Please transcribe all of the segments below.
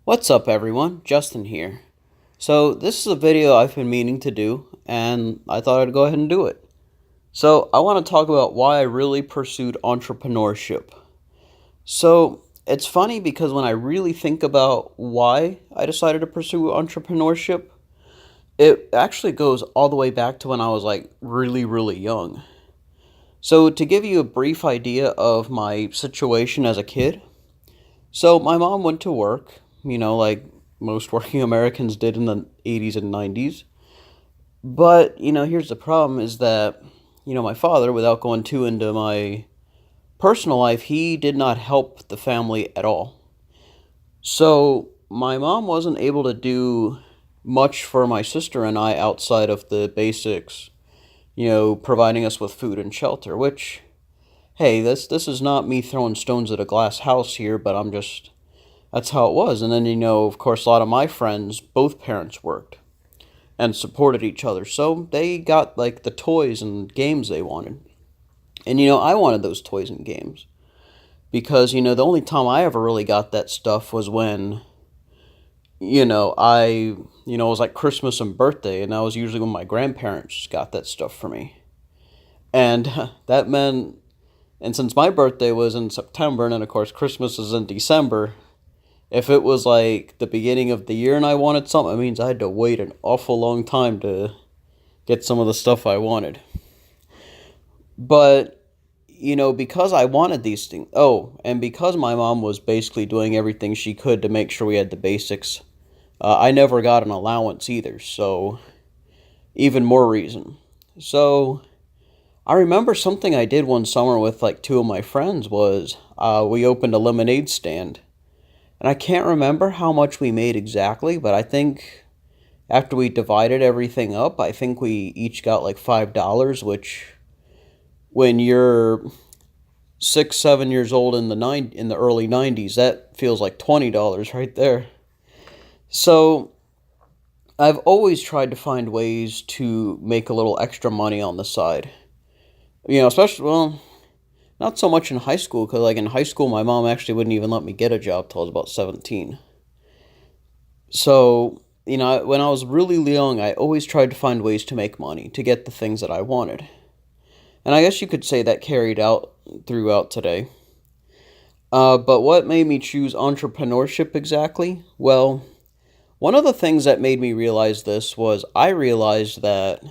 What's up, everyone? Justin here. So, this is a video I've been meaning to do, and I thought I'd go ahead and do it. So, I want to talk about why I really pursued entrepreneurship. So, it's funny because when I really think about why I decided to pursue entrepreneurship, it actually goes all the way back to when I was like really, really young. So, to give you a brief idea of my situation as a kid, so my mom went to work, like most working Americans did in the 80s and 90s. But, here's the problem is that, my father, without going too into my personal life, he did not help the family at all. So my mom wasn't able to do much for my sister and I outside of the basics, providing us with food and shelter, which, hey, this is not me throwing stones at a glass house here, but that's how it was. And then, of course, a lot of my friends, both parents worked and supported each other. So they got like the toys and games they wanted. And, I wanted those toys and games because, the only time I ever really got that stuff was when, it was like Christmas and birthday. And that was usually when my grandparents got that stuff for me. And that meant, and since my birthday was in September, and then of course Christmas is in December, if it was like the beginning of the year and I wanted something, it means I had to wait an awful long time to get some of the stuff I wanted. But, because I wanted these things, and because my mom was basically doing everything she could to make sure we had the basics, I never got an allowance either, so even more reason. So, I remember something I did one summer with like two of my friends was we opened a lemonade stand. And I can't remember how much we made exactly, but I think after we divided everything up, I think we each got like $5, which when you're 6, 7 years old in the early '90s, that feels like $20 right there. So I've always tried to find ways to make a little extra money on the side. Especially, well, not so much in high school, because like in high school, my mom actually wouldn't even let me get a job till I was about 17. So, when I was really young, I always tried to find ways to make money, to get the things that I wanted. And I guess you could say that carried out throughout today. But what made me choose entrepreneurship exactly? Well, one of the things that made me realize this was I realized that,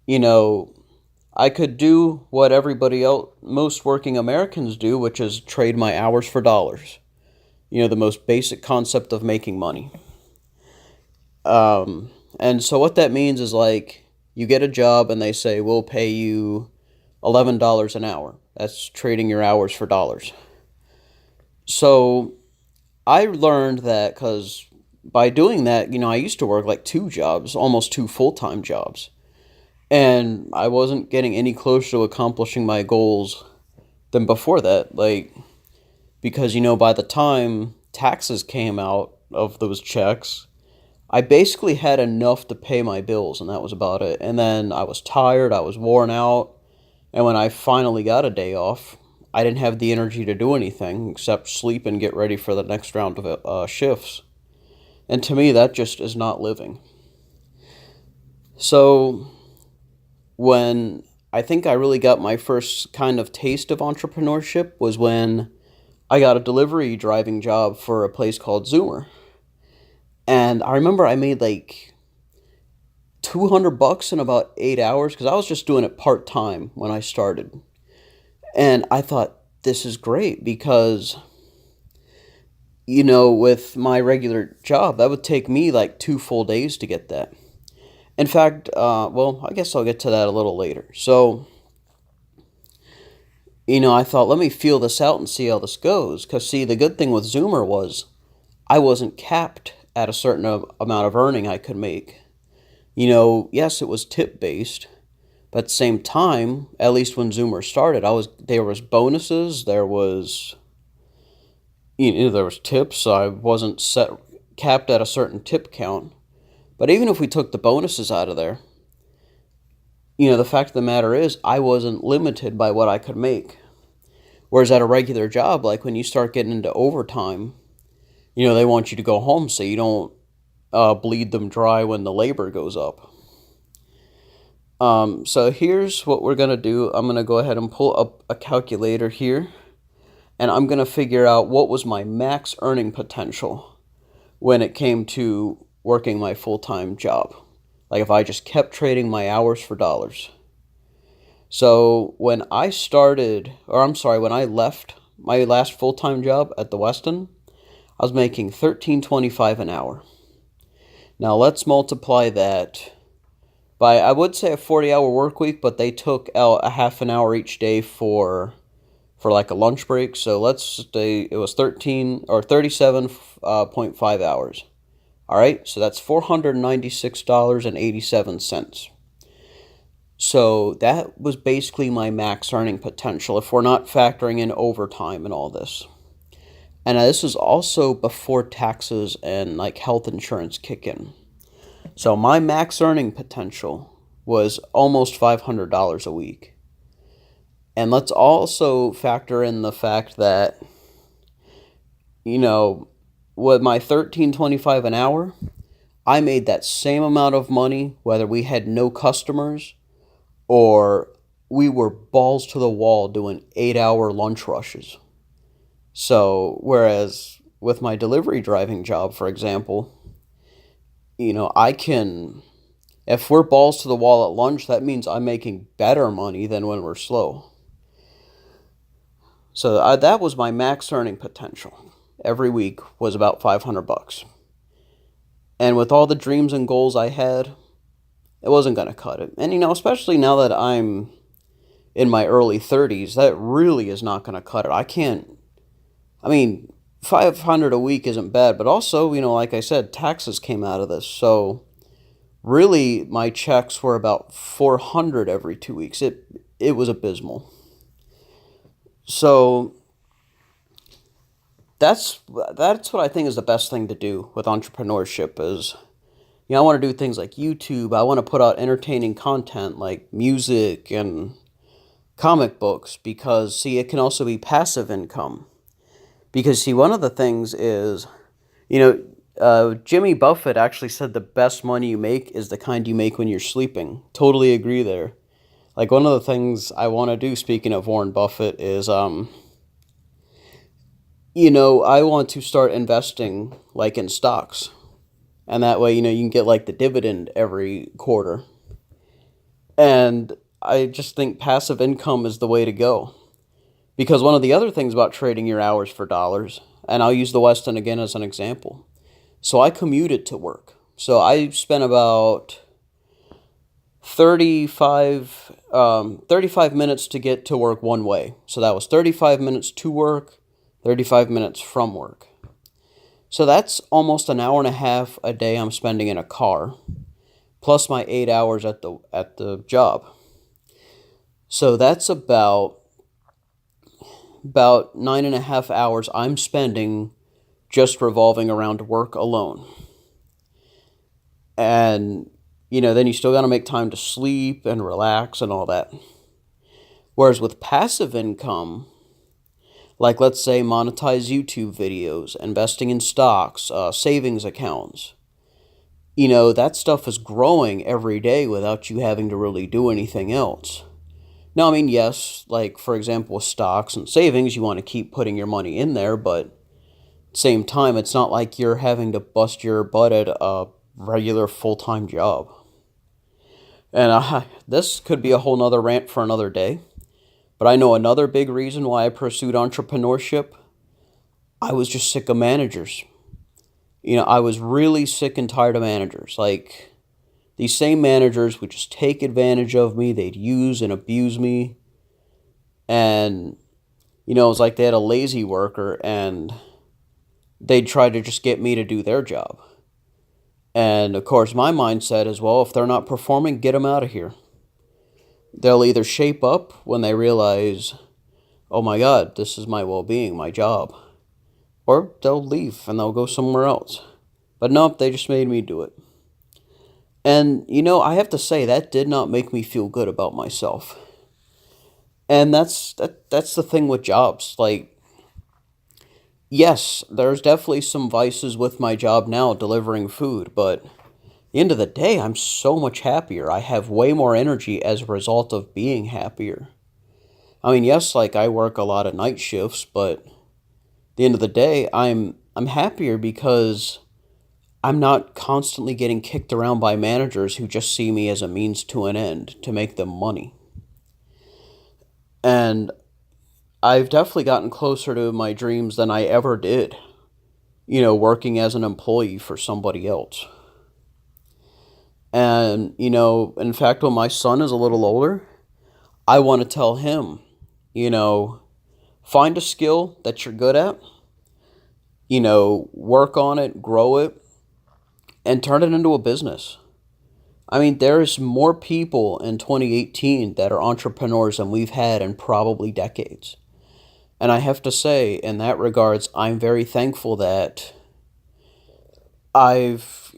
you know, I could do what everybody else, most working Americans do, which is trade my hours for dollars. The most basic concept of making money. And so what that means is like you get a job and they say, we'll pay you $11 an hour. That's trading your hours for dollars. So I learned that because by doing that, I used to work like two jobs, almost two full-time jobs. And I wasn't getting any closer to accomplishing my goals than before that. Because, by the time taxes came out of those checks, I basically had enough to pay my bills, and that was about it. And then I was tired, I was worn out, and when I finally got a day off, I didn't have the energy to do anything except sleep and get ready for the next round of shifts. And to me, that just is not living. So when I think I really got my first kind of taste of entrepreneurship was when I got a delivery driving job for a place called Zoomer. And I remember I made like $200 in about 8 hours because I was just doing it part-time when I started. And I thought, this is great because, with my regular job, that would take me like 2 full days to get that. In fact, I guess I'll get to that a little later. So, I thought, let me feel this out and see how this goes. Because, see, the good thing with Zoomer was I wasn't capped at a certain amount of earning I could make. Yes, it was tip-based, but at the same time, at least when Zoomer started, there was bonuses, there was tips, so I wasn't capped at a certain tip count. But even if we took the bonuses out of there, the fact of the matter is I wasn't limited by what I could make. Whereas at a regular job, like when you start getting into overtime, They want you to go home so you don't bleed them dry when the labor goes up. So here's what we're going to do. I'm going to go ahead and pull up a calculator here, and I'm going to figure out what was my max earning potential when it came to working my full-time job. Like if I just kept trading my hours for dollars. So when I left my last full-time job at the Westin, I was making $13.25 an hour. Now let's multiply that by, I would say, a 40-hour work week, but they took out a half an hour each day for like a lunch break. So let's say it was 37.5 hours. All right, so that's $496.87. So that was basically my max earning potential if we're not factoring in overtime and all this. And this is also before taxes and like health insurance kick in. So my max earning potential was almost $500 a week. And let's also factor in the fact that, with my $13.25 an hour, I made that same amount of money whether we had no customers or we were balls to the wall doing 8-hour lunch rushes. So, whereas with my delivery driving job, for example, if we're balls to the wall at lunch, that means I'm making better money than when we're slow. So that was my max earning potential. Every week was about $500. And with all the dreams and goals I had, it wasn't going to cut it. And, especially now that I'm in my early 30s, that really is not going to cut it. $500 a week isn't bad, but also, like I said, taxes came out of this. So really, my checks were about $400 every 2 weeks. It was abysmal. So that's what I think is the best thing to do with entrepreneurship is, I want to do things like YouTube. I want to put out entertaining content like music and comic books because, see, it can also be passive income. Because, see, one of the things is, Jimmy Buffett actually said the best money you make is the kind you make when you're sleeping. Totally agree there. Like, one of the things I want to do, speaking of Warren Buffett, is, I want to start investing, like, in stocks. And that way, you can get, like, the dividend every quarter. And I just think passive income is the way to go. Because one of the other things about trading your hours for dollars, and I'll use the Westin again as an example. So I commuted to work. So I spent about 35 minutes to get to work one way. So that was 35 minutes to work, 35 minutes from work. So that's almost an hour and a half a day I'm spending in a car, plus my 8 hours at the job. So that's about 9.5 hours I'm spending just revolving around work alone. And, then you still got to make time to sleep and relax and all that. Whereas with passive income, like let's say monetize YouTube videos, investing in stocks, savings accounts, that stuff is growing every day without you having to really do anything else. Now, yes, like for example with stocks and savings, you want to keep putting your money in there, but at the same time, it's not like you're having to bust your butt at a regular full-time job. And this could be a whole nother rant for another day. But I know another big reason why I pursued entrepreneurship. I was just sick of managers. I was really sick and tired of managers. Like, these same managers would just take advantage of me. They'd use and abuse me. And, it was like they had a lazy worker and they'd try to just get me to do their job. And, of course, my mindset is, well, if they're not performing, get them out of here. They'll either shape up when they realize, oh my God, this is my well-being, my job. Or they'll leave and they'll go somewhere else. But nope, they just made me do it. And, I have to say, that did not make me feel good about myself. And that's the thing with jobs. Like, Yes, there's definitely some vices with my job now delivering food, but at the end of the day, I'm so much happier. I have way more energy as a result of being happier. I mean, yes, like I work a lot of night shifts, but at the end of the day, I'm happier because I'm not constantly getting kicked around by managers who just see me as a means to an end to make them money. And I've definitely gotten closer to my dreams than I ever did, working as an employee for somebody else. And, in fact, when my son is a little older, I want to tell him, you know, find a skill that you're good at, work on it, grow it, and turn it into a business. I mean, there's more people in 2018 that are entrepreneurs than we've had in probably decades. And I have to say, in that regards, I'm very thankful that I've,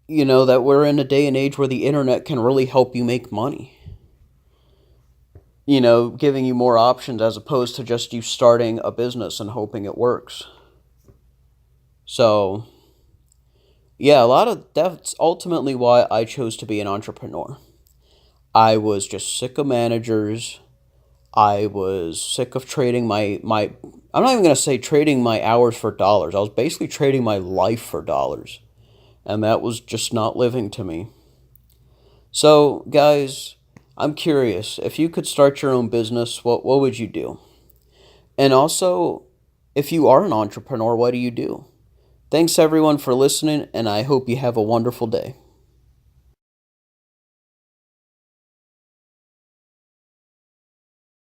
that we're in a day and age where the internet can really help you make money. Giving you more options as opposed to just you starting a business and hoping it works. So, yeah, that's ultimately why I chose to be an entrepreneur. I was just sick of managers. I was sick of trading my I'm not even going to say trading my hours for dollars. I was basically trading my life for dollars. And that was just not living to me. So, guys, I'm curious, if you could start your own business, what would you do? And also, if you are an entrepreneur, what do you do? Thanks everyone for listening, and I hope you have a wonderful day.